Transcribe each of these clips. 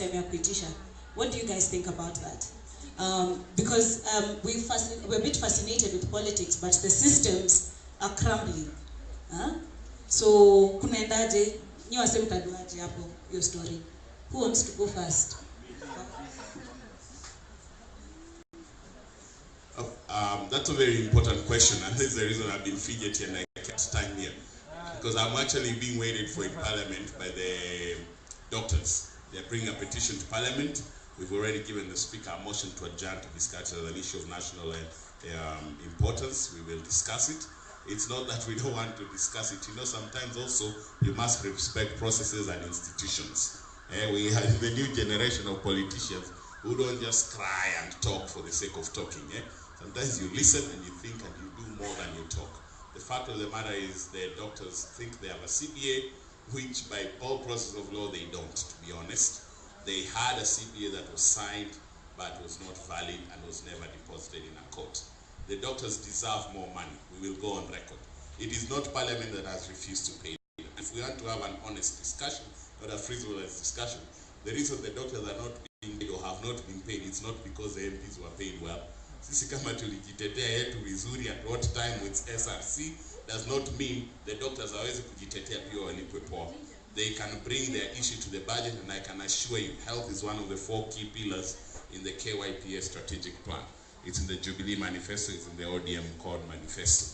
time ya kuitisha. What do you guys think about that? Because we're a bit fascinated with politics, but the systems are crumbling. So kunaendaje? Nyi wase mtaduaje hapo your story? Who wants to go first? That's a very important question, and this is the reason I've been fidgety and I kept time here. Because I'm actually being waited for in Parliament by the doctors. They're bringing a petition to Parliament. We've already given the Speaker a motion to adjourn to discuss an issue of national importance. We will discuss it. It's not that we don't want to discuss it. You know, sometimes also you must respect processes and institutions. We have the new generation of politicians who don't just cry and talk for the sake of talking. Sometimes you listen and you think and you do more than you talk. The fact of the matter is the doctors think they have a CPA, which by all process of law they don't, to be honest. They had a CPA that was signed but was not valid and was never deposited in a court. The doctors deserve more money. We will go on record. It is not Parliament that has refused to pay. If we want to have an honest discussion, not a frivolous discussion, the reason the doctors are not being paid or have not been paid, it's not because the MPs were paid well. Sisi kama tulijitetea yetu vizuri at what time with SRC does not mean the doctors hawezi kujitetea pia walipwe poa. They can bring their issue to the budget, and I can assure you health is one of the 4 key pillars in the KYPA strategic plan. It's in the Jubilee manifesto, it's in the ODM Core manifesto.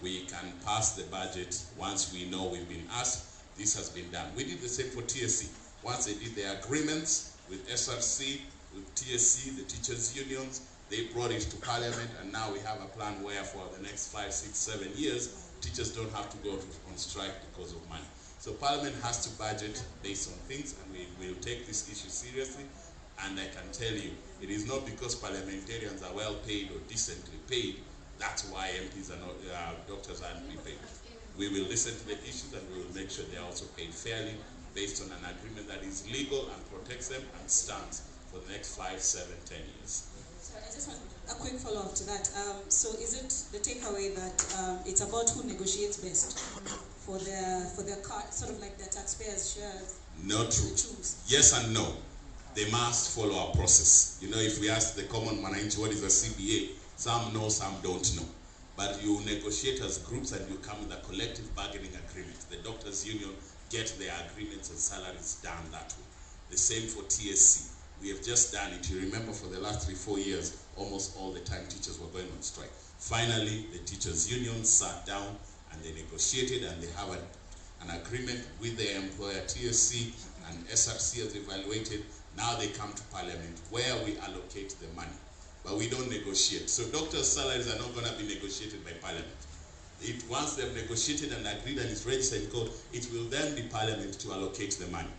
We can pass the budget once we know we've been asked. This has been done. We did the same for TSC. Once they did their agreements with SRC, with TSC, the teachers' unions, they brought it to Parliament, and now we have a plan where for the next 5, 6, 7 years, teachers don't have to go on strike because of money. So Parliament has to budget based on things, and we will take this issue seriously. And I can tell you, it is not because parliamentarians are well paid or decently paid, that's why MPs are not, doctors aren't being paid. We will listen to the issues and we will make sure they are also paid fairly based on an agreement that is legal and protects them and stands for the next 5, 7, 10 years. So I just want a quick follow-up to that. So is it the takeaway that it's about who negotiates best for their card, sort of like the taxpayers' shares? Not true. Yes and no. They must follow our process. You know, if we ask the common mwananchi what is a CBA, some know, some don't know. But you negotiate as groups and you come with a collective bargaining agreement. The doctors' union get their agreements and salaries done that way. The same for TSC. We have just done it. You remember for the last 3, 4 years, almost all the time teachers were going on strike. Finally, the teachers' union sat down and they negotiated and they have an agreement with the employer TSC and SRC has evaluated. Now they come to Parliament where we allocate the money. But we don't negotiate. So doctors' salaries are not going to be negotiated by Parliament. Once they've negotiated and agreed and it's registered in court, it will then be Parliament to allocate the money.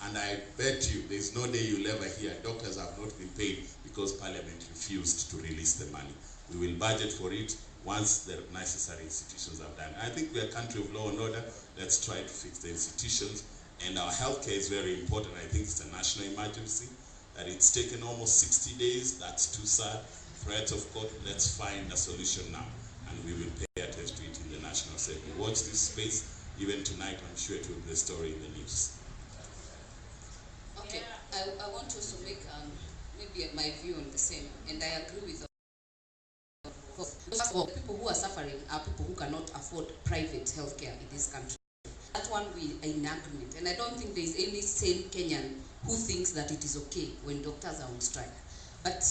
And I bet you there's no day you'll ever hear doctors have not been paid because Parliament refused to release the money. We will budget for it once the necessary institutions have done. I think we're a country of law and order. Let's try to fix the institutions. And our healthcare is very important. I think it's a national emergency. That it's taken almost 60 days. That's too sad. Threats of court. Let's find a solution now. And we will pay attention to it in the national assembly. Watch this space. Even tonight, I'm sure it will be the story in the news. Okay, I want to also make maybe my view on the same, and I agree with first of all, the people who are suffering are people who cannot afford private healthcare in this country. That one we are in agreement, and I don't think there is any sane Kenyan who thinks that it is okay when doctors are on strike. But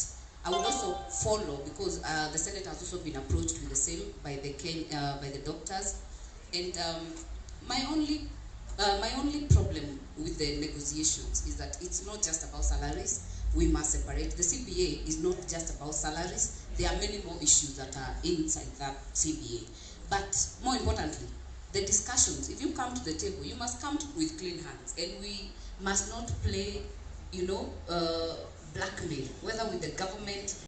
I would also follow, because the Senate has also been approached with the same by the doctors, and my only problem with the negotiations is that it's not just about salaries. We must separate. The CBA is not just about salaries. There are many more issues that are inside that CBA. But more importantly, the discussions, if you come to the table, you must come with clean hands. And we must not play, blackmail, whether with the government